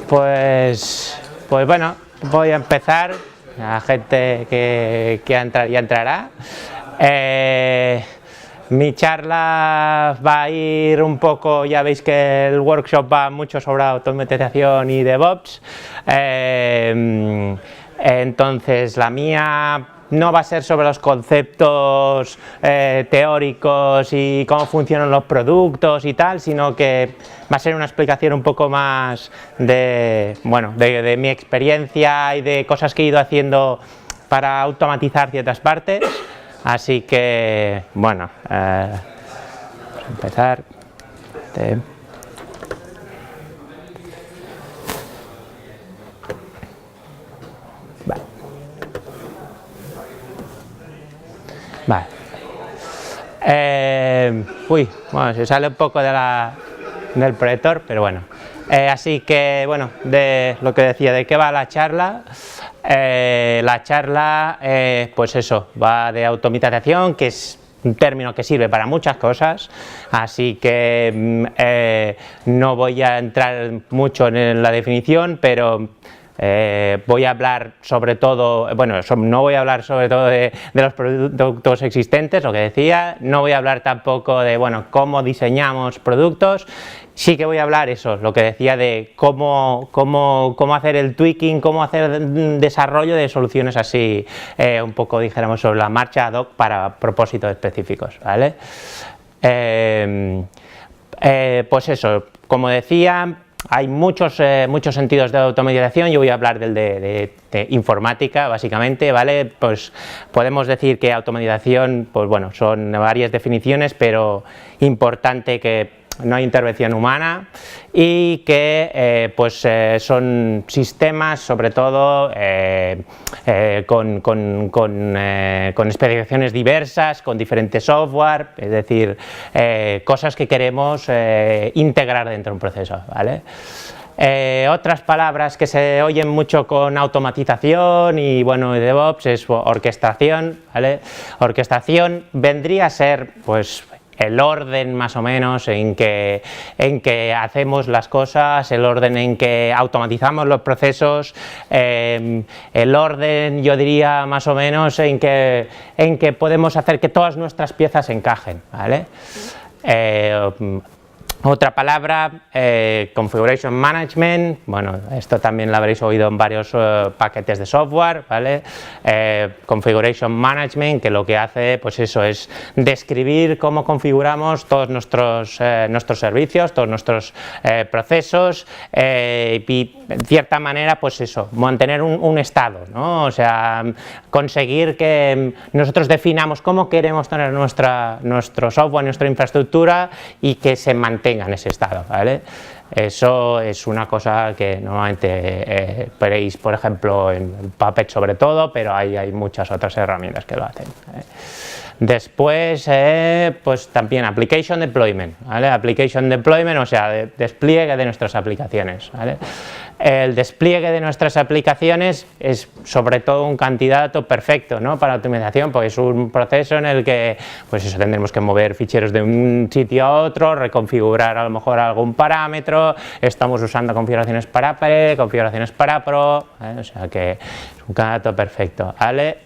Pues bueno, voy a empezar. La gente que ya entrará. Mi charla va a ir un poco, ya veis que el workshop va mucho sobre automatización y DevOps. Entonces la mía no va a ser sobre los conceptos teóricos y cómo funcionan los productos y tal, sino que va a ser una explicación un poco más de mi experiencia y de cosas que he ido haciendo para automatizar ciertas partes. Así que, bueno, vamos a empezar. Vale. Bueno, se sale un poco del proyector, pero bueno. Así que, bueno, de lo que decía, ¿de qué va la charla? La charla, pues eso, va de automatización, que es un término que sirve para muchas cosas, así que no voy a entrar mucho en la definición, pero voy a hablar sobre todo, bueno, no voy a hablar sobre todo de los productos existentes, lo que decía, no voy a hablar tampoco de, bueno, cómo diseñamos productos. Sí que voy a hablar eso, lo que decía de cómo hacer el tweaking, cómo hacer desarrollo de soluciones así, un poco dijéramos sobre la marcha ad hoc para propósitos específicos, ¿vale? Pues eso, como decía, hay muchos sentidos de automatización. Yo voy a hablar del de informática, básicamente, ¿vale? Pues podemos decir que automatización, pues bueno, son varias definiciones, pero importante que no hay intervención humana y que son sistemas sobre todo con especificaciones diversas, con diferentes software, es decir, cosas que queremos integrar dentro de un proceso, ¿vale? Otras palabras que se oyen mucho con automatización y bueno, DevOps es orquestación, ¿vale? Orquestación vendría a ser pues el orden más o menos en que hacemos las cosas, el orden en que automatizamos los procesos, el orden, yo diría más o menos en que podemos hacer que todas nuestras piezas encajen, ¿vale? Otra palabra, Configuration Management, bueno, esto también lo habréis oído en varios paquetes de software, ¿vale? Configuration Management, que lo que hace, pues eso, es describir cómo configuramos todos nuestros servicios, todos nuestros procesos, y en cierta manera, pues eso, mantener un estado, ¿no? O sea, conseguir que nosotros definamos cómo queremos tener nuestro software, nuestra infraestructura y que se mantenga en ese estado, ¿vale? Eso es una cosa que normalmente veréis, por ejemplo, en Puppet sobre todo, pero hay muchas otras herramientas que lo hacen, ¿vale? Después, pues también Application Deployment, ¿vale? Application Deployment, o sea, despliegue de nuestras aplicaciones, ¿vale? El despliegue de nuestras aplicaciones es sobre todo un candidato perfecto, ¿no? Para optimización, porque es un proceso en el que pues eso, tendremos que mover ficheros de un sitio a otro, reconfigurar a lo mejor algún parámetro, estamos usando configuraciones para pre, configuraciones para pro, ¿vale? O sea que es un candidato perfecto, ¿vale?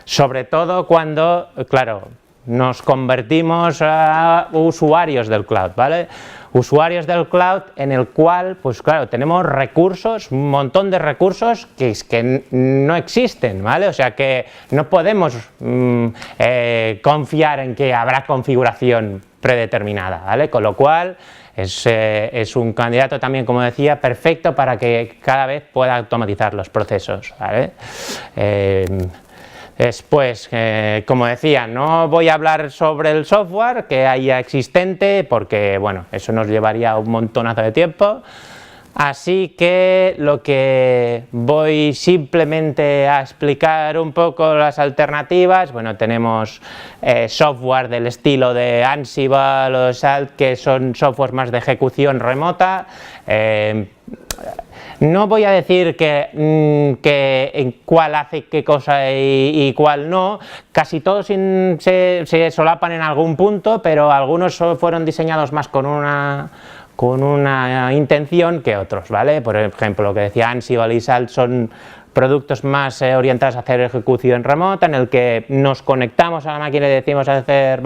Sobre todo cuando, claro, nos convertimos a usuarios del cloud, ¿vale? Usuarios del cloud en el cual, pues claro, tenemos recursos, un montón de recursos que no existen, ¿vale? O sea que no podemos confiar en que habrá configuración predeterminada, ¿vale? Con lo cual es un candidato también, como decía, perfecto para que cada vez pueda automatizar los procesos, ¿vale? Después, como decía, no voy a hablar sobre el software que haya existente porque, bueno, eso nos llevaría un montonazo de tiempo. Así que lo que voy simplemente a explicar un poco las alternativas, bueno, tenemos software del estilo de Ansible o Salt, que son software más de ejecución remota. No voy a decir que cuál hace qué cosa y cuál no, casi todos se solapan en algún punto, pero algunos fueron diseñados más con con una intención que otros, ¿vale? Por ejemplo, lo que decía Ansible y Salt son productos más orientados a hacer ejecución remota, en el que nos conectamos a la máquina y decimos hacer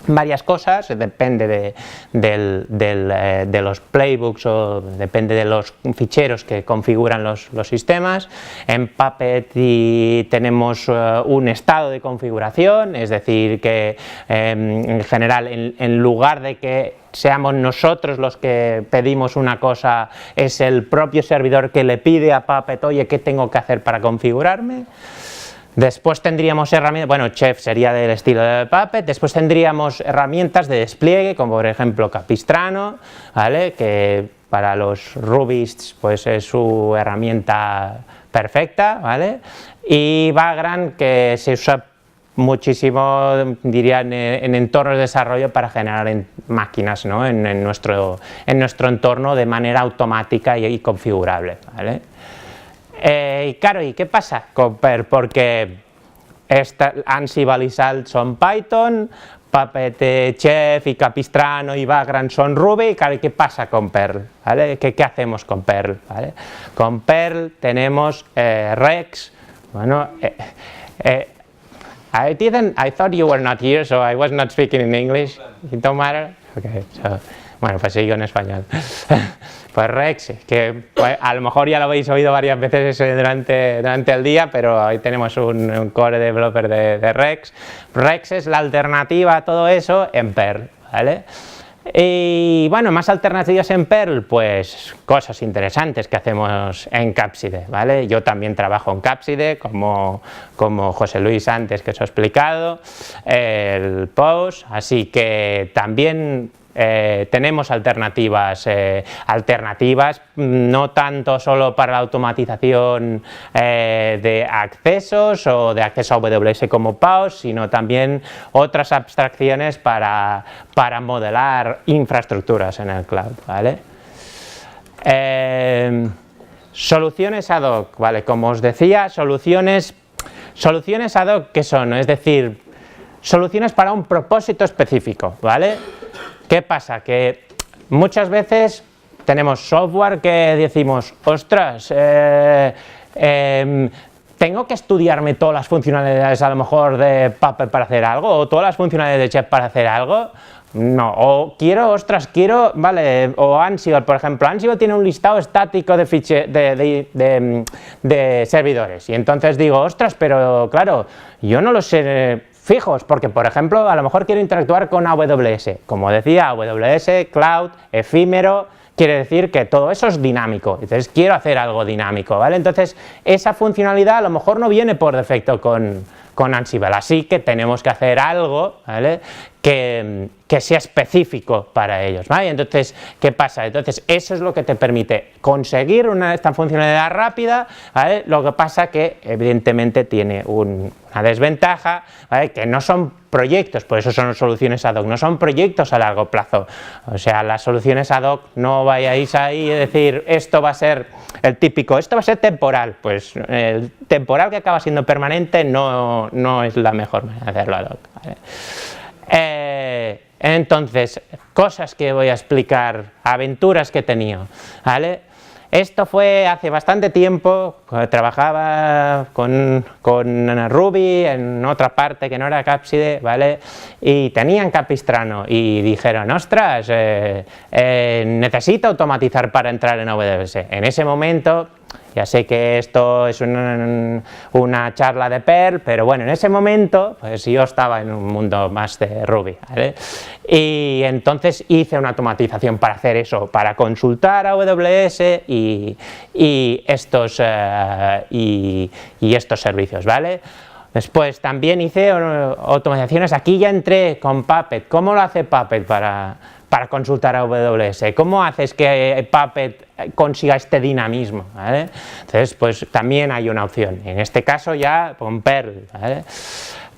varias cosas, depende de los playbooks o depende de los ficheros que configuran los sistemas. En Puppet tenemos un estado de configuración, es decir, que en general en lugar de que seamos nosotros los que pedimos una cosa, es el propio servidor que le pide a Puppet, oye, ¿qué tengo que hacer para configurarme? Después tendríamos herramientas, bueno, Chef sería del estilo de Puppet, después tendríamos herramientas de despliegue, como por ejemplo Capistrano, ¿vale? Que para los Rubists pues es su herramienta perfecta, ¿vale? Y Vagrant, que se usa muchísimo, diría, en entornos de desarrollo para generar máquinas, ¿no? en nuestro entorno de manera automática y configurable, ¿vale? Y claro, ¿y qué pasa con Perl? Porque Ansible y Salt son Python, Puppet, Chef y Capistrano y Vagrant son Ruby, y claro, ¿qué pasa con Perl? ¿Vale? ¿Qué hacemos con Perl? ¿Vale? Con Perl tenemos Rex, bueno, I thought you were not here, so I was not speaking in English. It don't matter? Okay, so, bueno, pues sigo en español. Pues Rex, que pues, a lo mejor ya lo habéis oído varias veces durante el día, pero hoy tenemos un core developer de Rex. Rex es la alternativa a todo eso en Perl, ¿vale? Y bueno, más alternativas en Perl, pues cosas interesantes que hacemos en Capside, ¿vale? Yo también trabajo en Capside, como José Luis antes que os he explicado, el POS, así que también tenemos alternativas, no tanto solo para la automatización de accesos o de acceso a AWS como PAOS, sino también otras abstracciones para modelar infraestructuras en el cloud, ¿vale? Soluciones ad hoc, ¿vale? Como os decía, soluciones ad hoc, ¿qué son? Es decir, soluciones para un propósito específico, ¿vale? ¿Qué pasa? Que muchas veces tenemos software que decimos, ostras, tengo que estudiarme todas las funcionalidades a lo mejor de Puppet para hacer algo, o todas las funcionalidades de Chef para hacer algo. No, o quiero, vale, o Ansible, por ejemplo, Ansible tiene un listado estático de servidores, y entonces digo, ostras, pero claro, yo no lo sé fijos, porque por ejemplo, a lo mejor quiero interactuar con AWS, como decía, AWS, Cloud, efímero, quiere decir que todo eso es dinámico, entonces quiero hacer algo dinámico, ¿vale? Entonces, esa funcionalidad a lo mejor no viene por defecto con Ansible, así que tenemos que hacer algo, ¿vale? Que sea específico para ellos, ¿vale? Entonces, ¿qué pasa? Entonces, eso es lo que te permite conseguir esta funcionalidad rápida, ¿vale? Lo que pasa que, evidentemente, tiene una desventaja, ¿vale? Que no son proyectos, por eso son soluciones ad hoc, no son proyectos a largo plazo. O sea, las soluciones ad hoc, no vayáis ahí a decir, esto va a ser el típico, esto va a ser temporal. Pues el temporal que acaba siendo permanente no es la mejor manera de hacerlo ad hoc, ¿vale? Entonces, cosas que voy a explicar, aventuras que he tenido, ¿vale? Esto fue hace bastante tiempo, trabajaba con Ruby en otra parte que no era Capside, ¿vale? Y tenían Capistrano y dijeron, ostras, necesito automatizar para entrar en AWS. En ese momento, ya sé que esto es una charla de Perl, pero bueno, en ese momento pues yo estaba en un mundo más de Ruby, ¿vale? Y entonces hice una automatización para hacer eso, para consultar a AWS y estos servicios, ¿vale? Después también hice automatizaciones, aquí ya entré con Puppet. ¿Cómo lo hace Puppet para consultar a AWS? ¿Cómo haces que Puppet consiga este dinamismo? ¿Vale? Entonces, pues también hay una opción, en este caso ya con Perl, ¿vale?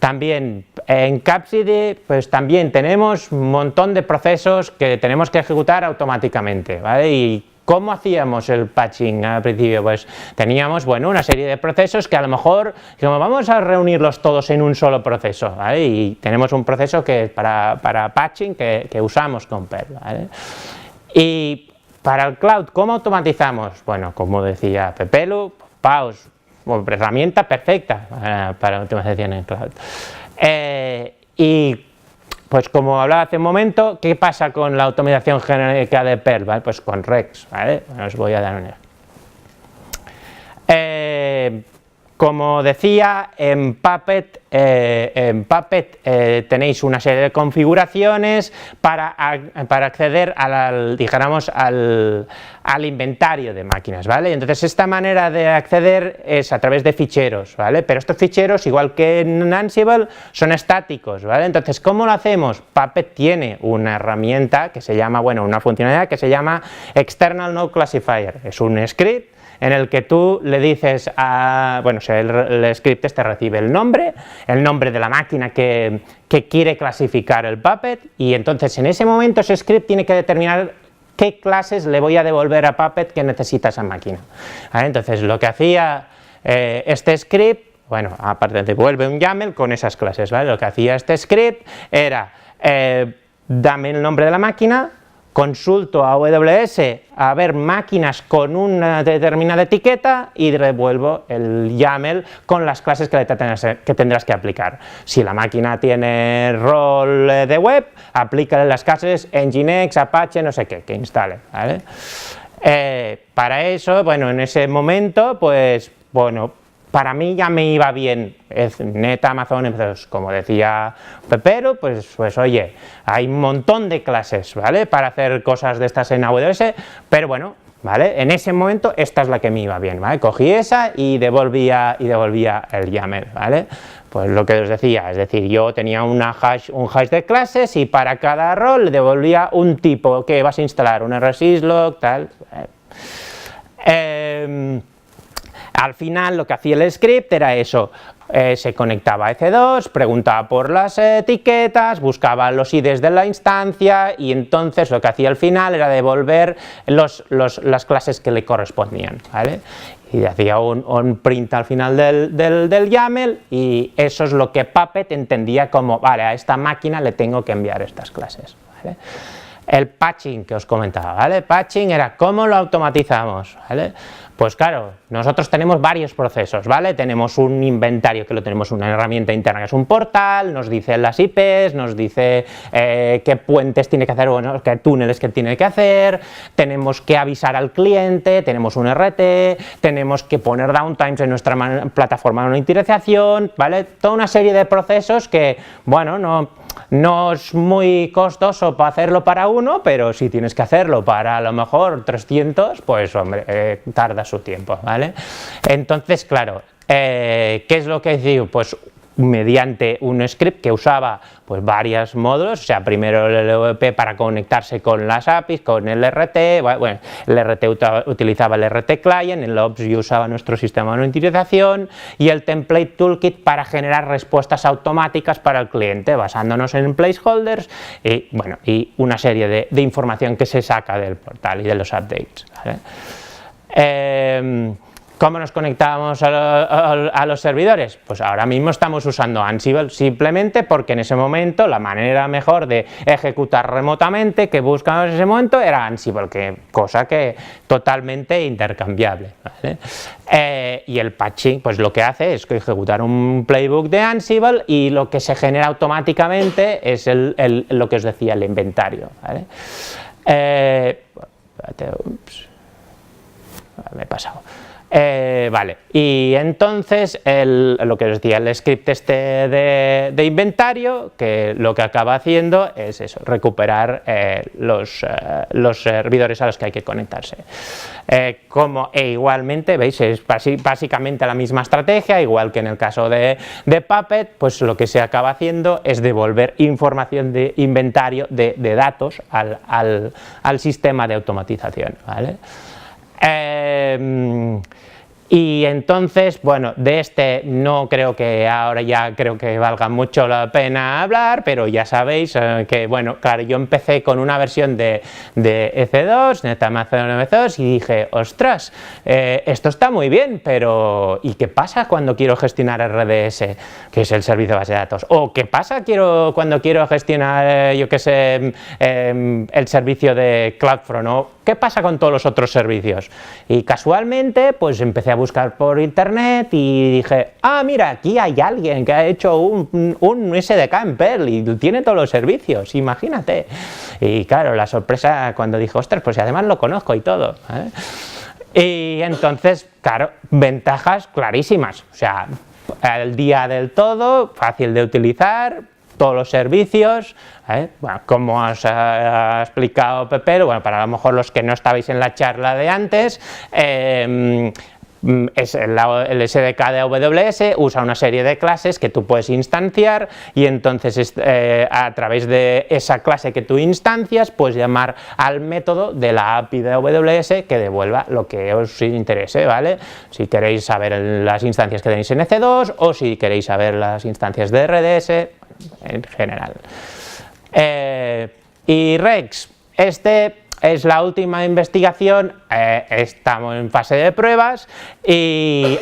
También en Capside, pues también tenemos un montón de procesos que tenemos que ejecutar automáticamente, ¿vale? Y ¿cómo hacíamos el patching al principio? Pues teníamos, bueno, una serie de procesos que a lo mejor, como vamos a reunirlos todos en un solo proceso, ¿vale? Y tenemos un proceso que para patching que usamos con Perl, ¿vale? Y para el cloud, ¿cómo automatizamos? Bueno, como decía Pepelu, Paus, herramienta perfecta para automatización en cloud. Y pues como hablaba hace un momento, ¿qué pasa con la automatización genérica de Perl? ¿Vale? Pues con Rex, ¿vale? Os voy a dar un ejemplo. Como decía, en Puppet, tenéis una serie de configuraciones para acceder dijéramos, al inventario de máquinas, ¿vale? Entonces esta manera de acceder es a través de ficheros, ¿vale? Pero estos ficheros, igual que en Ansible, son estáticos, ¿vale? Entonces, ¿cómo lo hacemos? Puppet tiene una herramienta que se llama, bueno, una funcionalidad que se llama External Node Classifier. Es un script en el que tú le dices bueno, el script este recibe el nombre de la máquina que quiere clasificar el Puppet, y entonces en ese momento ese script tiene que determinar qué clases le voy a devolver a Puppet que necesita esa máquina. ¿Vale? Entonces lo que hacía este script, bueno, aparte devuelve un YAML con esas clases, ¿vale? Lo que hacía este script era dame el nombre de la máquina, consulto a AWS a ver máquinas con una determinada etiqueta y devuelvo el YAML con las clases que tendrás que aplicar. Si la máquina tiene rol de web, aplícale las clases Nginx, Apache, no sé qué, que instale, ¿vale? Para eso, bueno, en ese momento, pues, bueno, para mí ya me iba bien Net Amazon, entonces, como decía Pepero, pues oye, hay un montón de clases, ¿vale? Para hacer cosas de estas en AWS, pero bueno, ¿vale? En ese momento esta es la que me iba bien, ¿vale? Cogí esa y devolvía el YAML, ¿vale? Pues lo que os decía, es decir, yo tenía un hash de clases y para cada rol le devolvía un tipo que vas a instalar, un rsyslog, tal. Al final lo que hacía el script era eso, se conectaba a EC2, preguntaba por las etiquetas, buscaba los IDs de la instancia y entonces lo que hacía al final era devolver las clases que le correspondían, ¿vale? Y hacía un print al final del YAML y eso es lo que Puppet entendía como, vale, a esta máquina le tengo que enviar estas clases, ¿vale? El patching que os comentaba, ¿vale? Patching era cómo lo automatizamos, ¿vale? Pues claro, nosotros tenemos varios procesos, ¿vale? Tenemos un inventario que lo tenemos una herramienta interna que es un portal, nos dice las IPs, nos dice qué puentes tiene que hacer, bueno, qué túneles que tiene que hacer, tenemos que avisar al cliente, tenemos un RT, tenemos que poner downtimes en nuestra plataforma de monitorización, ¿vale? Toda una serie de procesos que, bueno, no es muy costoso para hacerlo para uno, pero si tienes que hacerlo para a lo mejor 300, pues hombre, tarda su tiempo, ¿vale? Entonces, claro, ¿qué es lo que digo? Pues mediante un script que usaba pues varios módulos, o sea, primero el LVP para conectarse con las APIs, con el RT, bueno, el RT utilizaba el RT client, el OPS usaba nuestro sistema de monitorización y el template toolkit para generar respuestas automáticas para el cliente, basándonos en placeholders y, bueno, y una serie de información que se saca del portal y de los updates, ¿vale? ¿Cómo nos conectábamos a los servidores? Pues ahora mismo estamos usando Ansible simplemente porque en ese momento la manera mejor de ejecutar remotamente que buscábamos en ese momento era Ansible, cosa que totalmente intercambiable, ¿vale? Y el patching pues lo que hace es ejecutar un playbook de Ansible y lo que se genera automáticamente es lo que os decía, el inventario, ¿vale? Me he pasado. Vale, y entonces lo que os decía, el script este de inventario, que lo que acaba haciendo es eso, recuperar los servidores a los que hay que conectarse. Igualmente, veis, es básicamente la misma estrategia, igual que en el caso de Puppet, pues lo que se acaba haciendo es devolver información de inventario de datos al sistema de automatización, ¿vale? Y entonces, bueno, de este no creo que ahora ya creo que valga mucho la pena hablar, pero ya sabéis que, bueno, claro, yo empecé con una versión de EC2, NetAmazon EC2, y dije, ostras, esto está muy bien, pero ¿y qué pasa cuando quiero gestionar RDS, que es el servicio de base de datos? ¿O qué pasa cuando quiero gestionar, yo qué sé, el servicio de CloudFront? ¿O qué pasa con todos los otros servicios? Y casualmente, pues empecé a buscar por internet y dije, ah, mira, aquí hay alguien que ha hecho un SDK en Perl y tiene todos los servicios, imagínate. Y claro, la sorpresa cuando dije, ostras, pues además lo conozco y todo, ¿eh? Y entonces, claro, ventajas clarísimas, o sea, al día del todo, fácil de utilizar, todos los servicios, bueno, como os ha explicado Pepe, bueno, para a lo mejor los que no estabais en la charla de antes, es el SDK de AWS usa una serie de clases que tú puedes instanciar y entonces a través de esa clase que tú instancias puedes llamar al método de la API de AWS que devuelva lo que os interese, ¿vale? Si queréis saber las instancias que tenéis en EC2 o si queréis saber las instancias de RDS en general. Y Rex, es la última investigación, estamos en fase de pruebas y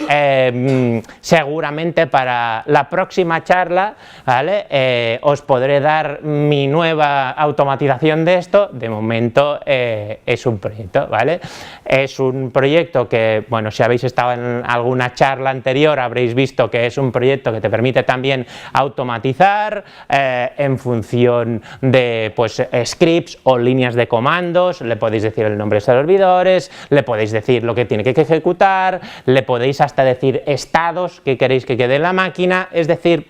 seguramente para la próxima charla, ¿vale? Os podré dar mi nueva automatización de esto. De momento es un proyecto, ¿vale? Es un proyecto que, bueno, si habéis estado en alguna charla anterior habréis visto que es un proyecto que te permite también automatizar en función de, pues, scripts o líneas de comandos. Le podéis decir el nombre de servidores, le podéis decir lo que tiene que ejecutar, le podéis hasta decir estados que queréis que quede en la máquina, es decir,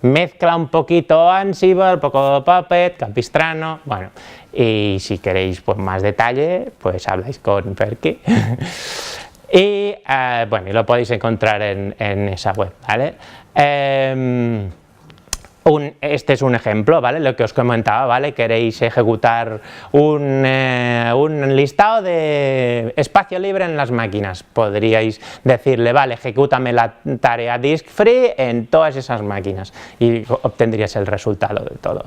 mezcla un poquito Ansible, un poco Puppet, Capistrano, bueno, y si queréis pues más detalle, pues habláis con Ferki. Y bueno, y lo podéis encontrar en esa web, ¿vale? Este es un ejemplo, ¿vale? Lo que os comentaba, ¿vale? Queréis ejecutar un listado de espacio libre en las máquinas. Podríais decirle, vale, ejecútame la tarea disk free en todas esas máquinas y obtendrías el resultado de todo.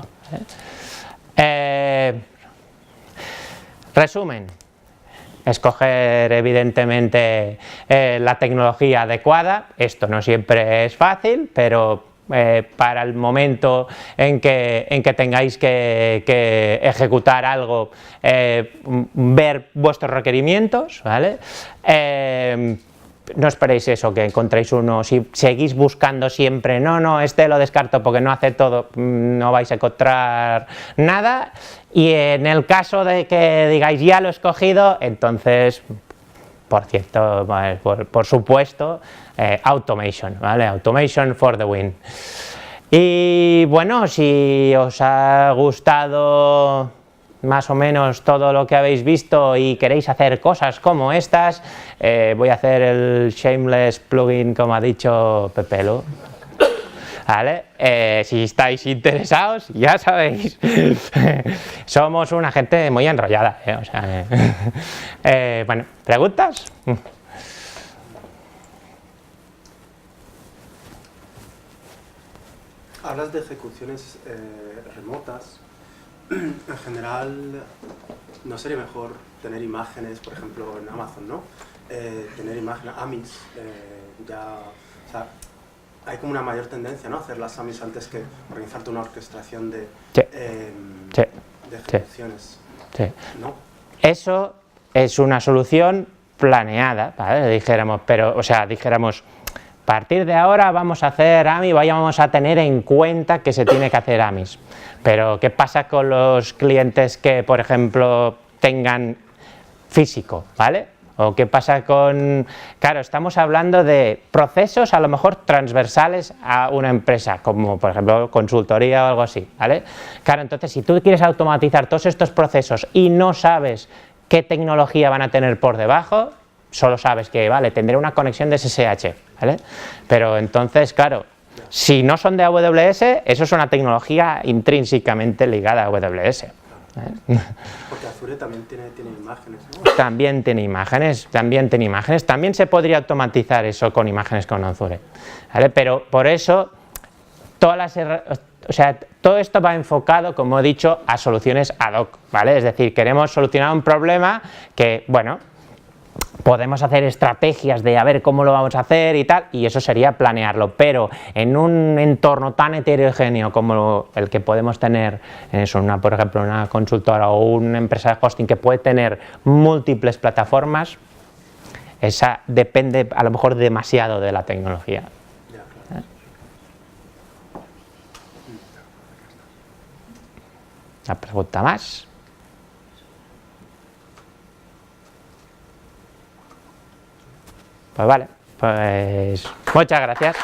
Resumen. Escoger evidentemente la tecnología adecuada. Esto no siempre es fácil, pero para el momento en que tengáis que ejecutar algo, ver vuestros requerimientos, ¿vale? No esperéis eso, que encontréis uno, si seguís buscando siempre, no, este lo descarto porque no hace todo, no vais a encontrar nada, y en el caso de que digáis ya lo he escogido, entonces, por cierto, por supuesto, automation, ¿vale? Automation for the win. Y bueno, si os ha gustado más o menos todo lo que habéis visto y queréis hacer cosas como estas, voy a hacer el shameless plugin como ha dicho Pepelu, ¿vale? Si estáis interesados, ya sabéis, somos una gente muy enrollada, o sea, bueno, ¿preguntas? Hablas de ejecuciones remotas. En general, ¿no sería mejor tener imágenes, por ejemplo, en Amazon, ¿no? Tener imágenes, AMIs, o sea, hay como una mayor tendencia, ¿no? Hacer las AMIs antes que organizarte una orquestación de ejecuciones, sí. ¿no? Eso es una solución planeada, ¿vale? Dijéramos, pero, o sea, dijéramos, a partir de ahora vamos a hacer AMI, vamos a tener en cuenta que se tiene que hacer AMIs. Pero, ¿qué pasa con los clientes que, por ejemplo, tengan físico, ¿vale? O qué pasa con... Claro, estamos hablando de procesos a lo mejor transversales a una empresa, como por ejemplo consultoría o algo así, ¿vale? Claro, entonces si tú quieres automatizar todos estos procesos y no sabes qué tecnología van a tener por debajo, solo sabes que, vale, tendré una conexión de SSH, ¿vale? Pero entonces, claro, si no son de AWS, eso es una tecnología intrínsecamente ligada a AWS. Porque Azure también tiene imágenes, ¿no? También tiene imágenes, también se podría automatizar eso con imágenes con Azure, ¿vale? Pero por eso todo esto va enfocado, como he dicho, a soluciones ad hoc, ¿vale? Es decir, queremos solucionar un problema que, bueno, podemos hacer estrategias de a ver cómo lo vamos a hacer y tal, y eso sería planearlo, pero en un entorno tan heterogéneo como el que podemos tener en eso, por ejemplo, una consultora o una empresa de hosting que puede tener múltiples plataformas, esa depende a lo mejor demasiado de la tecnología. ¿Una pregunta más? Pues vale, pues muchas gracias.